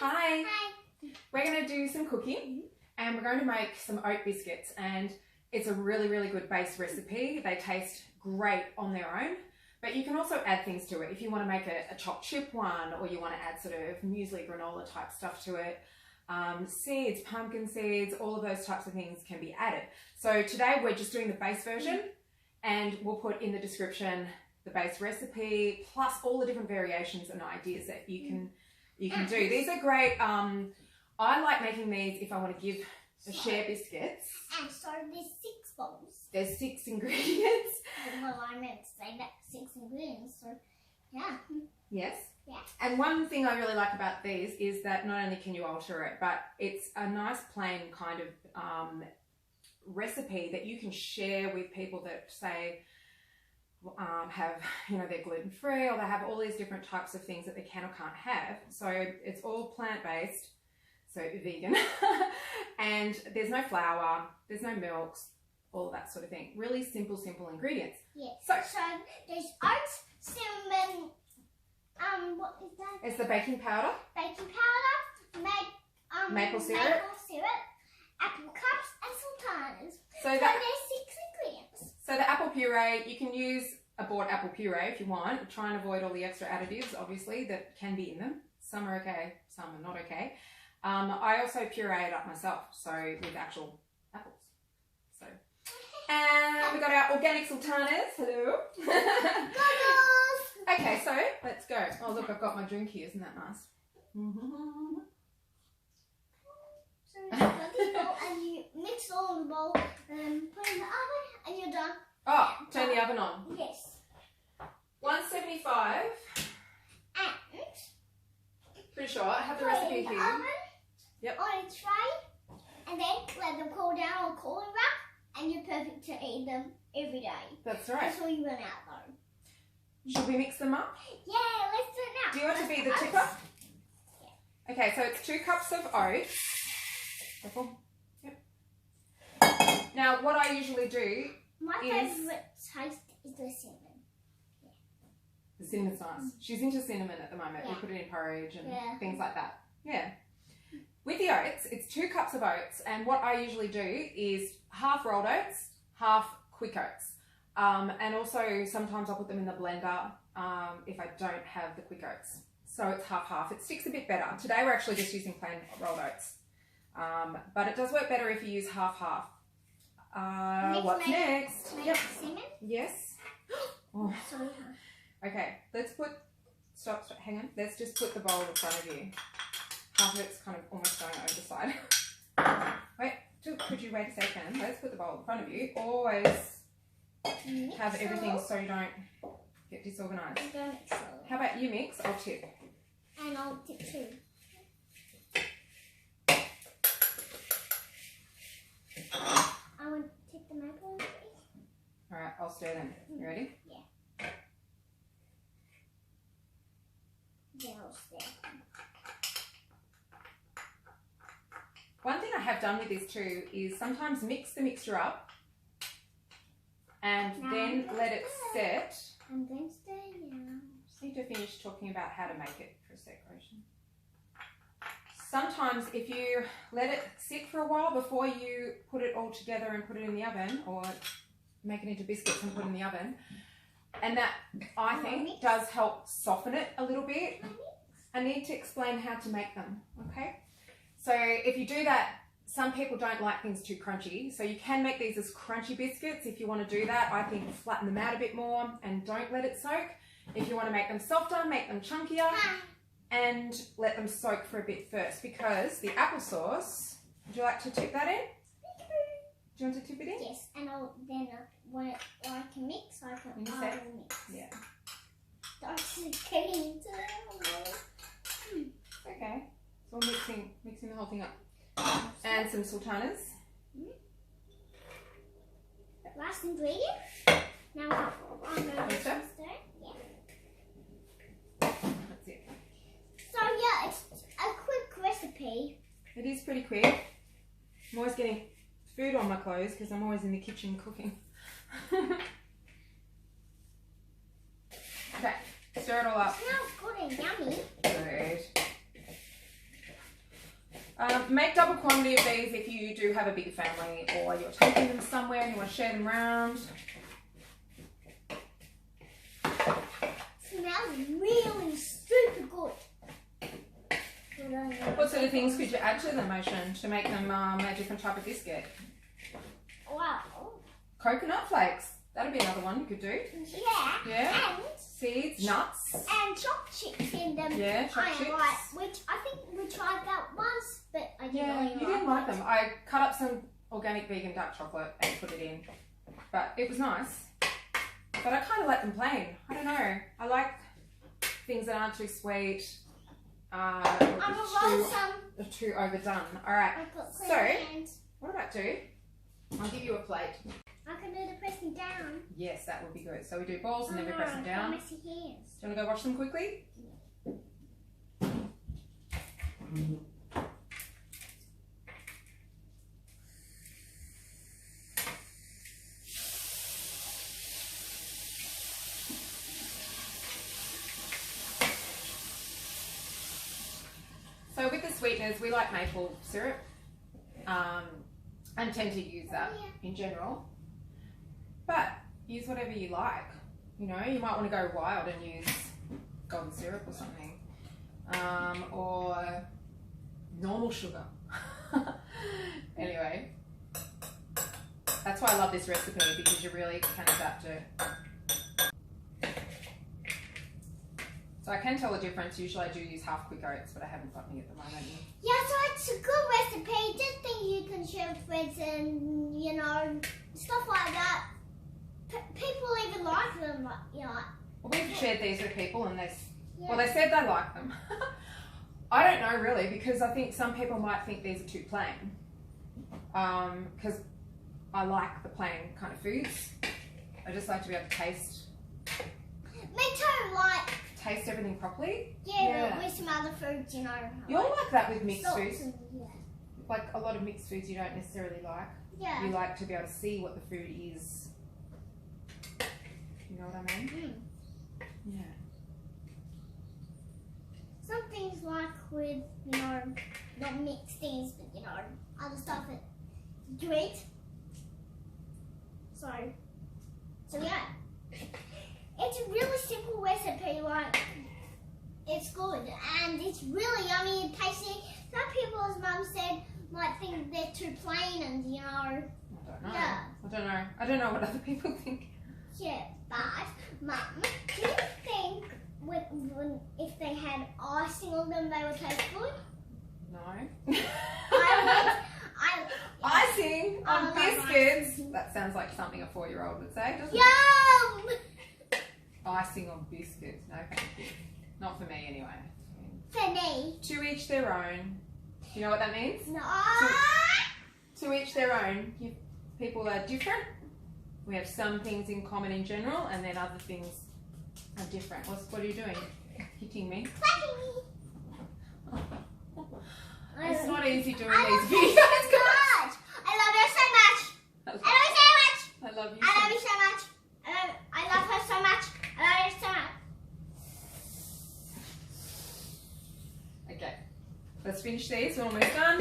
Hi. Hi. We're going to do some cooking and we're going to make some oat biscuits, and it's a really, really good base recipe. They taste great on their own, but you can also add things to it. If you want to make a chopped chip one, or you want to add sort of muesli granola type stuff to it, seeds, pumpkin seeds, all of those types of things can be added. So today we're just doing the base version, and we'll put in the description the base recipe plus all the different variations and ideas that you can do. These are great. I like making these if I want to give share biscuits. And so there's 6 bowls. There's 6 ingredients. Well, I meant to say that 6 ingredients. So yeah. Yes. Yeah. And one thing I really like about these is that not only can you alter it, but it's a nice plain kind of recipe that you can share with people that say have, you know, they're gluten-free, or they have all these different types of things that they can or can't have. So it's all plant-based, so vegan, and there's no flour, there's no milks, all of that sort of thing. Really simple ingredients. Yeah. So there's oats, cinnamon, what is that? It's the baking powder. Baking powder, maple syrup, apple cups, and sultanas. So there's 6 ingredients. So the apple puree, you can use a bought apple puree if you want. Try and avoid all the extra additives, obviously, that can be in them. Some are okay, some are not okay. I also puree it up myself, so with actual apples. So, and we got our organic sultanas. Hello. Okay, so let's go. Oh look, I've got my drink here. Isn't that nice? So you got this bowl and you mix all in the bowl and put it in the oven and you're done. Oh, turn the oven on. Yes. 175. And pretty sure I have the recipe here. Oven, yep. On a tray, and then let them cool down on cooling rack, and you're perfect to eat them every day. That's right. That's all you run out though. Should we mix them up? Yeah, let's do it now. Do you want to be the tipper? Yeah. Okay, so it's 2 cups of oats. Yep. Now, what I usually do My favourite taste is the cinnamon. Yeah. The cinnamon's nice. She's into cinnamon at the moment. Yeah. We put it in porridge and things like that. Yeah. With the oats, it's 2 cups of oats, and what I usually do is half rolled oats, half quick oats. And also sometimes I'll put them in the blender if I don't have the quick oats. So it's half-half. It sticks a bit better. Today we're actually just using plain rolled oats. But it does work better if you use half-half. What's next? Yep. Cinnamon? Yes. Oh. Sorry. Okay, let's put, stop, hang on. Let's just put the bowl in front of you. Half of it's kind of almost going over the side. Wait, could you wait a second? Let's put the bowl in front of you. Always have everything so you don't get disorganised. How about you mix? I'll tip. And I'll tip too. I want to tip the maple, please. Alright, I'll stir them. You ready? Yeah. Then I'll stir. One thing I have done with this too is sometimes mix the mixture up and then let it set. And then stir, yeah. Just need to finish talking about how to make it for a sec, Ocean. Sometimes if you let it sit for a while before you put it all together and put it in the oven, or make it into biscuits and put it in the oven, and that, I think, does help soften it a little bit. I need to explain how to make them, okay? So if you do that, some people don't like things too crunchy, so you can make these as crunchy biscuits if you want to do that. I think flatten them out a bit more and don't let it soak. If you want to make them softer, make them chunkier and let them soak for a bit first, because the applesauce, would you like to tip that in? Do you want to tip it in? Yes, and then when I can mix, I will mix. Yeah. Don't just get into it. Okay. So we're mixing the whole thing up. And some sultanas. Last ingredient. Now I'm going to stir. Yeah. That's it. So yeah, it's a quick recipe. It is pretty quick. I'm always getting food on my clothes because I'm always in the kitchen cooking. Okay, stir it all up. It smells good and yummy. Good. Make double quantity of these if you do have a big family or you're taking them somewhere and you want to share them around. Smells really super good. What sort of things could you add to them, Ocean, to make them a different type of biscuit? Wow. Coconut flakes. That'd be another one you could do. Yeah. Yeah. And seeds, nuts. And Choc chips in them. Yeah, Choc chips. Which I think we tried that once, but I didn't really you didn't like them. I cut up some organic vegan dark chocolate and put it in. But it was nice. But I kind of like them plain. I don't know. I like things that aren't too sweet. Too overdone. Alright. So, what about do? I'll give you a plate. I can do the pressing down. Yes, that would be good. So we do balls and then we press them down. Messy hands. Do you want to go wash them quickly? So with the sweeteners, we like maple syrup and tend to use that in general. But use whatever you like. You know, you might want to go wild and use golden syrup or something. Or normal sugar. Anyway, that's why I love this recipe, because you really can adapt it. So I can tell the difference. Usually I do use half quick oats, but I haven't got any at the moment. Yeah, so it's a good recipe. Just think you can share with friends and, you know, stuff like that. People even like them, you know. Well, we've shared these with people and they said they like them. I don't know really, because I think some people might think these are too plain. Because I like the plain kind of foods. I just like to be able to taste. Me too, like. Taste everything properly. Yeah, but with some other foods, you know. You're like that with mixed foods. And, like a lot of mixed foods you don't necessarily like. Yeah. You like to be able to see what the food is. You know what I mean? Yeah. Some things like with, you know, not mixed things, but, you know, other stuff that you eat. So yeah. It's a really simple recipe, like, it's good, and it's really yummy and tasty. Some people's mum said might think they're too plain and, you know. I don't know. Yeah. I don't know what other people think. Yeah, but, Mum, do you think when if they had icing on them, they would taste good? No. Icing on biscuits? Icing. That sounds like something a 4-year-old would say, doesn't it? Yum! Icing on biscuits, no thank you. Not for me anyway. For me. To each their own. Do you know what that means? No. To each their own. People are different. We have some things in common in general, and then other things are different. What are you doing? Hitting me? It's not easy doing these videos, guys. I love her so much. I love you so much. I love you. I love you so much. I love her so much. I love her so much. Okay, let's finish these. We're almost done.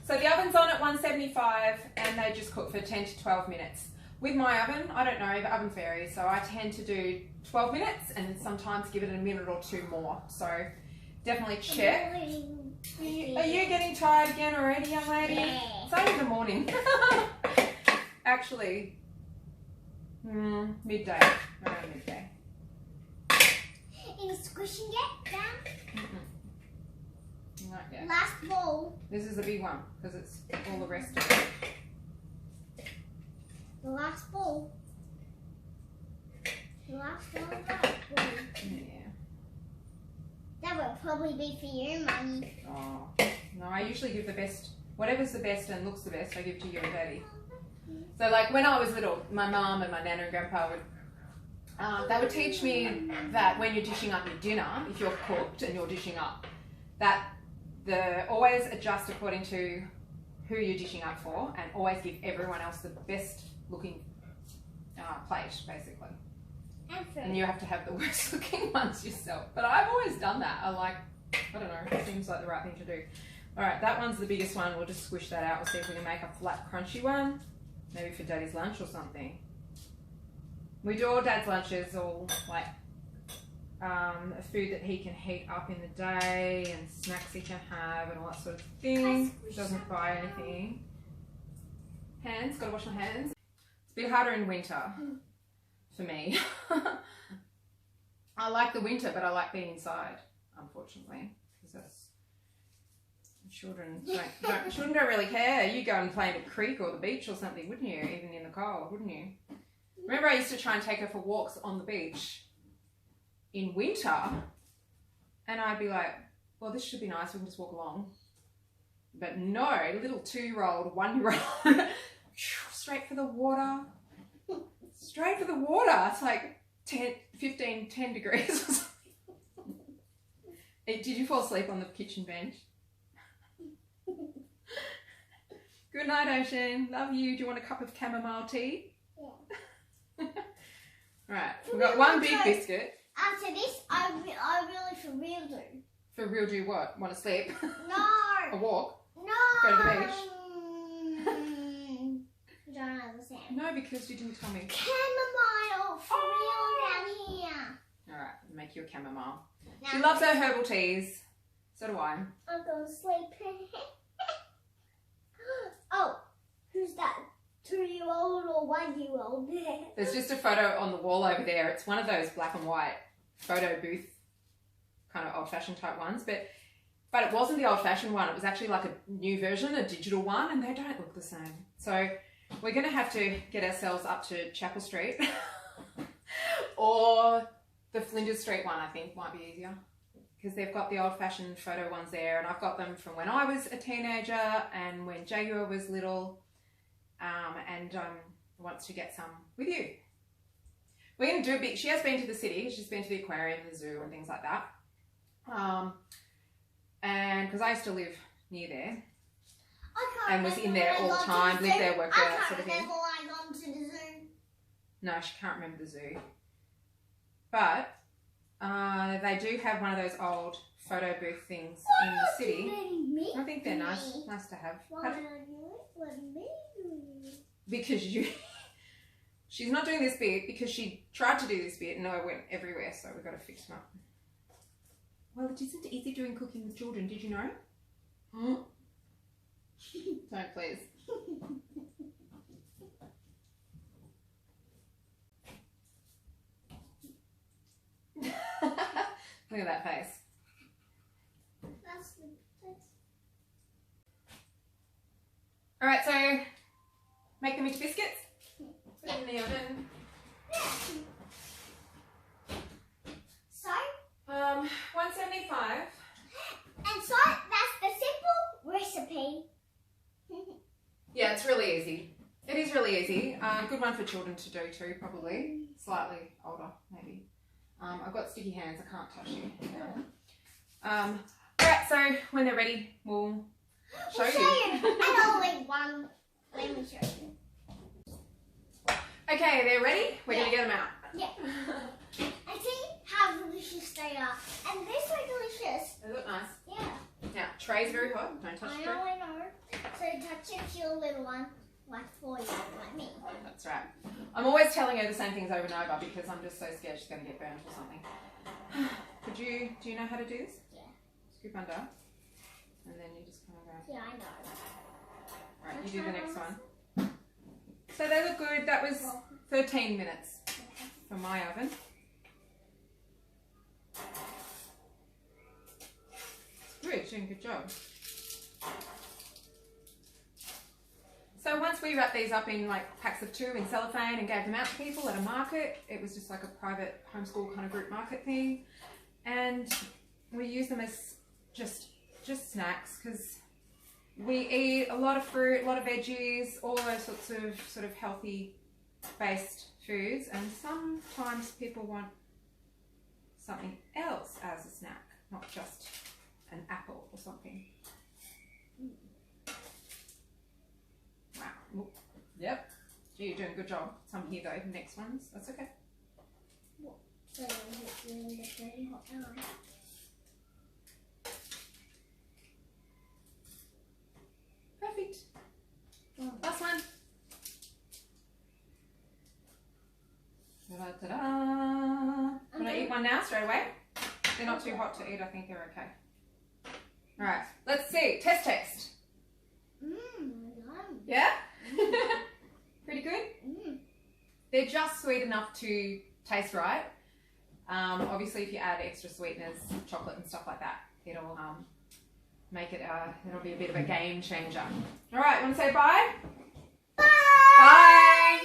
So the oven's on at 175 and they just cook for 10 to 12 minutes. With my oven, I don't know, the ovens vary, so I tend to do 12 minutes and sometimes give it a minute or two more. So definitely check. Are you getting tired again already, young lady? Yeah. It's only the morning. Actually, midday, around midday. Any squishing yet, Dan? Not yet. Last bowl. This is the big one because it's all the rest of it. The last bowl. The last bowl of that bowl. Yeah. That would probably be for you, Mummy. Oh, no, I usually give the best, whatever's the best and looks the best, I give to you and Daddy. So like when I was little, my mum and my nana and grandpa would, they would teach me that when you're dishing up your dinner, if you're cooked and you're dishing up, that always adjust according to who you're dishing up for and always give everyone else the best looking plate, basically. And you have to have the worst looking ones yourself. But I've always done that. I don't know, it seems like the right thing to do. Alright, that one's the biggest one. We'll just squish that out. We'll see if we can make a flat, crunchy one. Maybe for Daddy's lunch or something. We do all Dad's lunches, all like food that he can heat up in the day and snacks he can have and all that sort of thing. He doesn't buy anything. Hands, gotta wash my hands. It's a bit harder in winter for me. I like the winter, but I like being inside, unfortunately, because that's children don't really care. You go and play in a creek or the beach or something, wouldn't you? Even in the cold, wouldn't you? Remember, I used to try and take her for walks on the beach in winter, and I'd be like, well, this should be nice, we can just walk along. But no, little 2-year-old, 1-year-old, straight for the water. Straight for the water. It's like 10 degrees or something. Did you fall asleep on the kitchen bench? Good night, Ocean. Love you. Do you want a cup of chamomile tea? Yeah. Right, we've got one big biscuit. After this, I really for real do. For real do what? Want to sleep? No. A walk? No. Go to the beach? You don't understand. No, because you didn't tell me. Chamomile for real down here. Alright, I'll make you a chamomile. Now She loves her herbal teas. So do I. I'm going to sleep. Oh, who's that? 2-year-old or 1-year-old? There's just a photo on the wall over there. It's one of those black and white photo booth kind of old-fashioned type ones, but it wasn't the old-fashioned one. It was actually like a new version, a digital one, and they don't look the same. So we're going to have to get ourselves up to Chapel Street or the Flinders Street one, I think, might be easier, because they've got the old-fashioned photo ones there, and I've got them from when I was a teenager and when Jaguar was little. And wants to get some with you. We're going to do a bit. She has been to the city. She's been to the aquarium and the zoo and things like that. And because I used to live near there and was in there all the time, lived there, worked there, that sort of thing. I can't remember I gone to the zoo. No, she can't remember the zoo. But they do have one of those old photo booth things in the city. I think they're nice to have. Why are you me? Because she's not doing this bit because she tried to do this bit and I went everywhere, so we've got to fix them up. Well, it isn't easy doing cooking with children, did you know? Don't, please. Look at that face. Alright, so make them into biscuits. Put them in the oven. So? 175. And so that's the simple recipe. Yeah, it's really easy. It is really easy. Good one for children to do too, probably. Slightly older, maybe. I've got sticky hands, I can't touch you. Alright, so when they're ready, we'll show you. And only one. Let me show you. Okay, they're ready. We're going to get them out. Yeah. And see how delicious they are. And they're so delicious. They look nice. Yeah. Now, tray's very hot. Don't touch the tray. I know. So touch it to your little one, like 4-year-old like me. That's right. I'm always telling her the same things over and over because I'm just so scared she's going to get burnt or something. Do you know how to do this? Yeah. Scoop under. And then you just kind of go. Yeah, I know. Right, you do the next one. So they look good. That was 13 minutes for my oven. It's good, doing a good job. So once we wrapped these up in like packs of 2 in cellophane and gave them out to people at a market, it was just like a private homeschool kind of group market thing. And we use them as just snacks because we eat a lot of fruit, a lot of veggies, all those sorts of sort of healthy based foods, and sometimes people want something else as a snack, not just an apple or something. Wow. Ooh. Yep. Gee, you're doing a good job. Some here though, the next ones. That's okay. one now straight away. They're not too hot to eat. I think they're okay. All right, let's see. Test. Yum. Yeah? Pretty good? They're just sweet enough to taste right. Obviously, if you add extra sweeteners, chocolate and stuff like that, it'll make it, it'll be a bit of a game changer. All right, want to say bye? Bye. Bye.